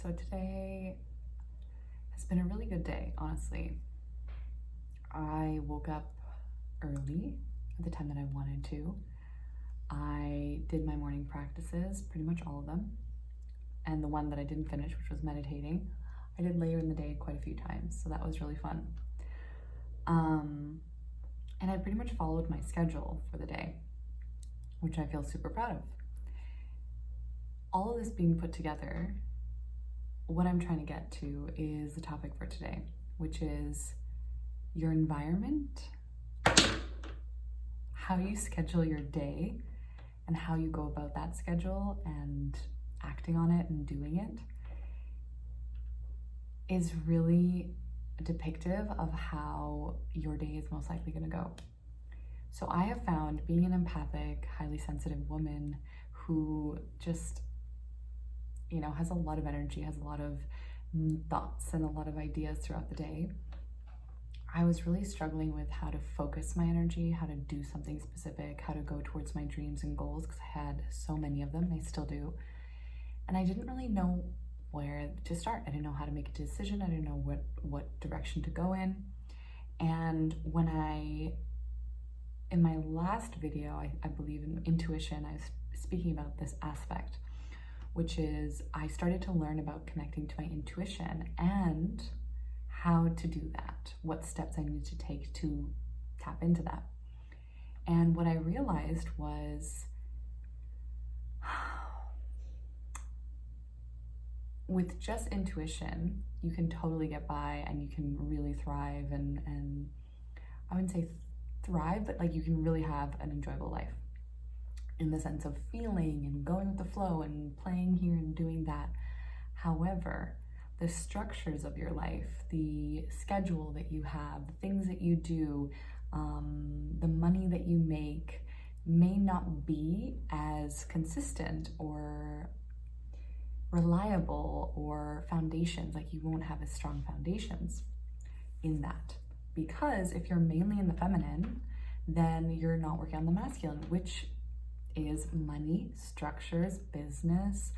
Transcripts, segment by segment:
So today has been a really good day, honestly. I woke up early at the time that I wanted to. I did my morning practices, pretty much all of them. And the one that I didn't finish, which was meditating, I did later in the day quite a few times, so that was really fun. And I pretty much followed my schedule for the day, which I feel super proud of. All of this being put together, what I'm trying to get to is the topic for today, which is your environment, how you schedule your day, and how you go about that schedule and acting on it and doing it is really depictive of how your day is most likely going to go. So I have found, being an empathic, highly sensitive woman who just, has a lot of energy, has a lot of thoughts and a lot of ideas throughout the day, I was really struggling with how to focus my energy, how to do something specific, how to go towards my dreams and goals, because I had so many of them, and I still do. And I didn't really know where to start. I didn't know how to make a decision. I didn't know what direction to go in. And when in my last video, I believe in intuition, I was speaking about this aspect, which is I started to learn about connecting to my intuition and how to do that, what steps I needed to take to tap into that. And what I realized was, with just intuition, you can totally get by and you can really thrive and I wouldn't say thrive, but you can really have an enjoyable life in the sense of feeling and going with the flow and playing here and doing that. However, the structures of your life, the schedule that you have, the things that you do, the money that you make may not be as consistent or reliable, or foundations, you won't have as strong foundations in that. Because if you're mainly in the feminine, then you're not working on the masculine, which is money, structures, business,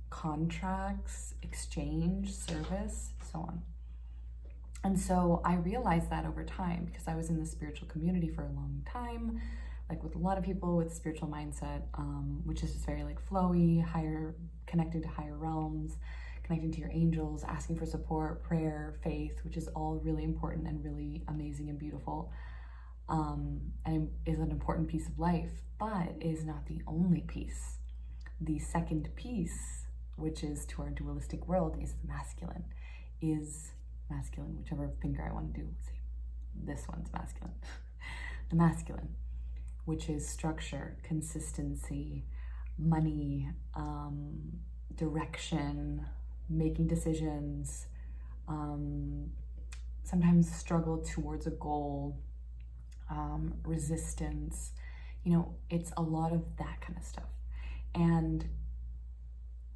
contracts, exchange, service, so on. And so I realized that over time, because I was in the spiritual community for a long time, with a lot of people with spiritual mindset, which is just very flowy, higher, connected to higher realms, connecting to your angels, asking for support, prayer, faith, which is all really important and really amazing and beautiful, and is an important piece of life, but is not the only piece. The second piece, which is to our dualistic world, is the masculine. Is masculine, whichever finger I want to do. See, this one's masculine. The masculine, which is structure, consistency, money, direction, making decisions, sometimes struggle towards a goal, resistance. It's a lot of that kind of stuff. And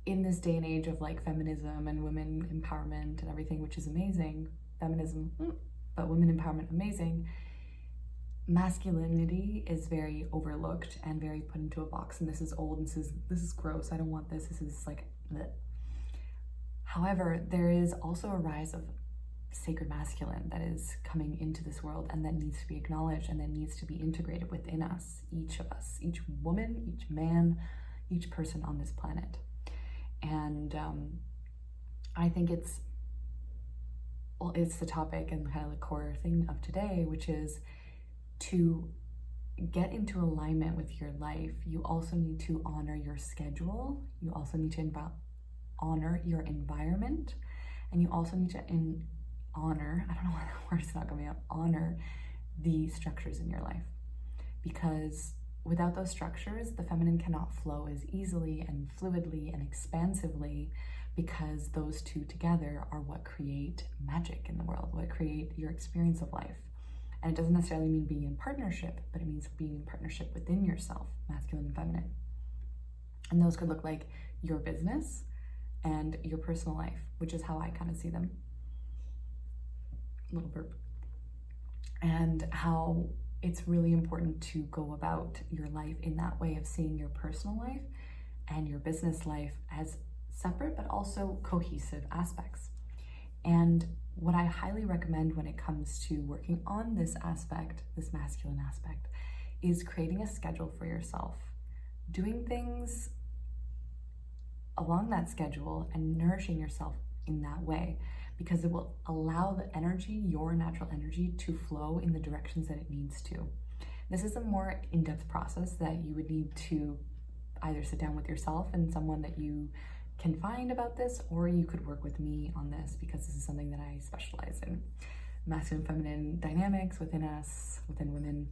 in this day and age of feminism and women empowerment and everything, which is amazing, feminism, but women empowerment, amazing, masculinity is very overlooked and very put into a box, and this is old, and this is gross, I don't want this is bleh. However, there is also a rise of sacred masculine that is coming into this world, and that needs to be acknowledged, and that needs to be integrated within us, each of us, each woman, each man, each person on this planet. And I think it's the topic and kind of the core thing of today, which is to get into alignment with your life. You also need to honor your schedule. You also need to honor your environment. And you also need to honor, I don't know why the word's not coming up, honor the structures in your life. Because without those structures, the feminine cannot flow as easily and fluidly and expansively, because those two together are what create magic in the world, what create your experience of life. And it doesn't necessarily mean being in partnership, but it means being in partnership within yourself, masculine and feminine. And those could look like your business and your personal life, which is how I kind of see them. Little burp. And how it's really important to go about your life in that way of seeing your personal life and your business life as separate but also cohesive aspects. And what I highly recommend when it comes to working on this aspect, this masculine aspect, is creating a schedule for yourself. Doing things along that schedule and nourishing yourself in that way, because it will allow the energy, your natural energy, to flow in the directions that it needs to. This is a more in-depth process that you would need to either sit down with yourself and someone that you can find about this, or you could work with me on this, because this is something that I specialize in. Masculine, feminine dynamics within us, within women,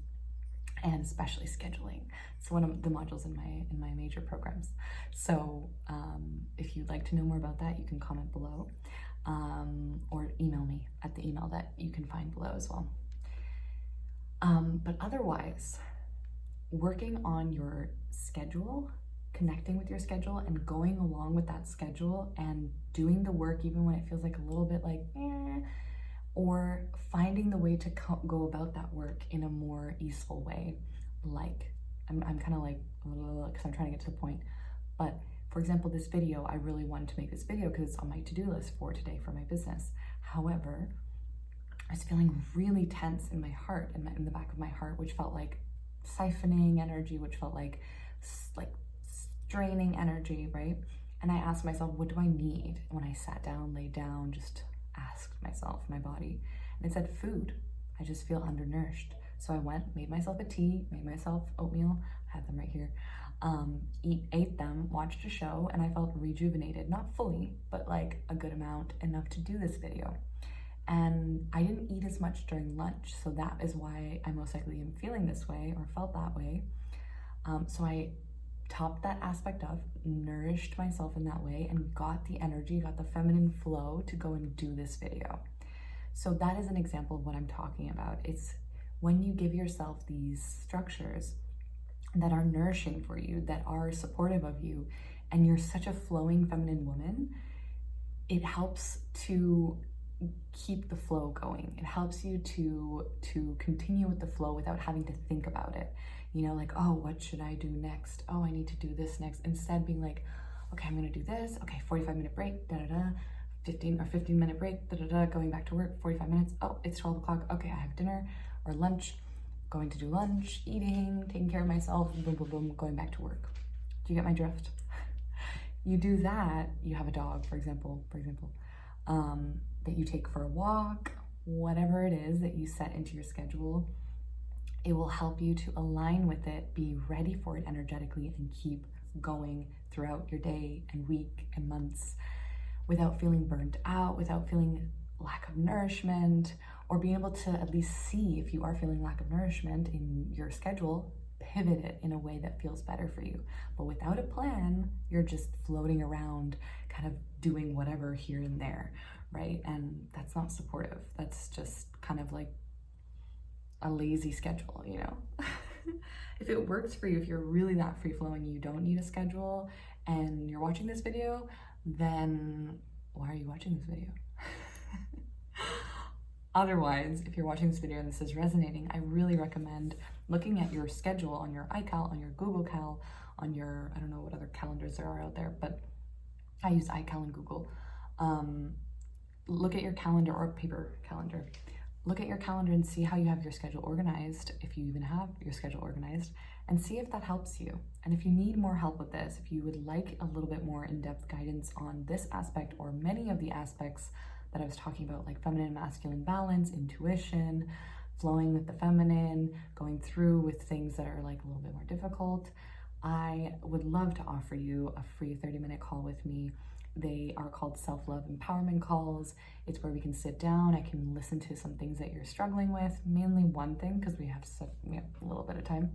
and especially scheduling. It's one of the modules in my major programs. So if you'd like to know more about that, you can comment below, or email me at the email that you can find below as well. But otherwise, working on your schedule, connecting with your schedule and going along with that schedule and doing the work even when it feels like a little bit like or finding the way to go about that work in a more easeful way. Like, I'm kind of like, because I'm trying to get to the point, but for example, this video, I really wanted to make this video because it's on my to-do list for today for my business. However, I was feeling really tense in my heart, in the back of my heart, which felt like siphoning energy, which felt like draining energy, right? And I asked myself, what do I need? When I sat down, laid down, just asked myself, my body, and it said food. I just feel undernourished. So I went, made myself a tea, made myself oatmeal, I had them right here, ate them, watched a show, and I felt rejuvenated, not fully, but like a good amount, enough to do this video. And I didn't eat as much during lunch, so that is why I most likely am feeling this way or felt that way. So I topped that aspect of, nourished myself in that way, and got the energy, got the feminine flow to go and do this video. So that is an example of what I'm talking about. It's when you give yourself these structures that are nourishing for you, that are supportive of you, and you're such a flowing feminine woman, it helps to keep the flow going. It helps you to continue with the flow without having to think about it. You know, like, oh, what should I do next? Oh, I need to do this next. Instead being like, okay, I'm gonna do this. Okay, 45-minute break, 15-minute break, going back to work, 45 minutes. Oh, it's 12 o'clock. Okay, I have dinner or lunch, going to do lunch, eating, taking care of myself, boom, boom, boom, going back to work. Do you get my drift? You do that, you have a dog, for example, that you take for a walk, whatever it is that you set into your schedule, it will help you to align with it, be ready for it energetically, and keep going throughout your day and week and months without feeling burnt out, without feeling lack of nourishment, or being able to at least see if you are feeling lack of nourishment in your schedule, pivot it in a way that feels better for you. But without a plan, you're just floating around, kind of doing whatever here and there, right? And that's not supportive. That's just kind of like a lazy schedule, you know? If it works for you, if you're really that free-flowing, you don't need a schedule, and you're watching this video, then why are you watching this video? Otherwise, if you're watching this video and this is resonating, I really recommend looking at your schedule on your iCal, on your Google Cal, on your, I don't know what other calendars there are out there, but I use iCal and Google. Look at your calendar or paper calendar. Look at your calendar and see how you have your schedule organized, if you even have your schedule organized, and see if that helps you. And if you need more help with this, if you would like a little bit more in-depth guidance on this aspect or many of the aspects that I was talking about, like feminine and masculine balance, intuition, flowing with the feminine, going through with things that are like a little bit more difficult, I would love to offer you a free 30-minute call with me. They are called self-love empowerment calls. It's where we can sit down. I can listen to some things that you're struggling with, mainly one thing, because we have a little bit of time,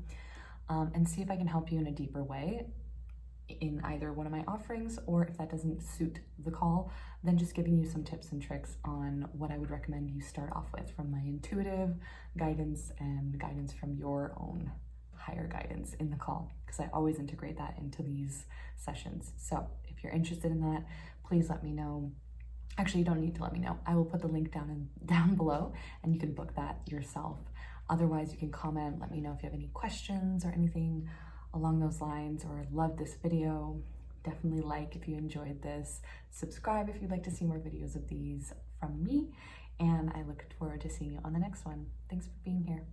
and see if I can help you in a deeper way in either one of my offerings, or if that doesn't suit the call, then just giving you some tips and tricks on what I would recommend you start off with from my intuitive guidance and guidance from your own higher guidance in the call, because I always integrate that into these sessions. So if you're interested in that, please let me know. Actually, you don't need to let me know. I will put the link down below, and you can book that yourself. Otherwise, you can comment, let me know if you have any questions or anything along those lines, or love this video, Definitely like if you enjoyed this, subscribe if you'd like to see more videos of these from me, and I look forward to seeing you on the next one. Thanks for being here.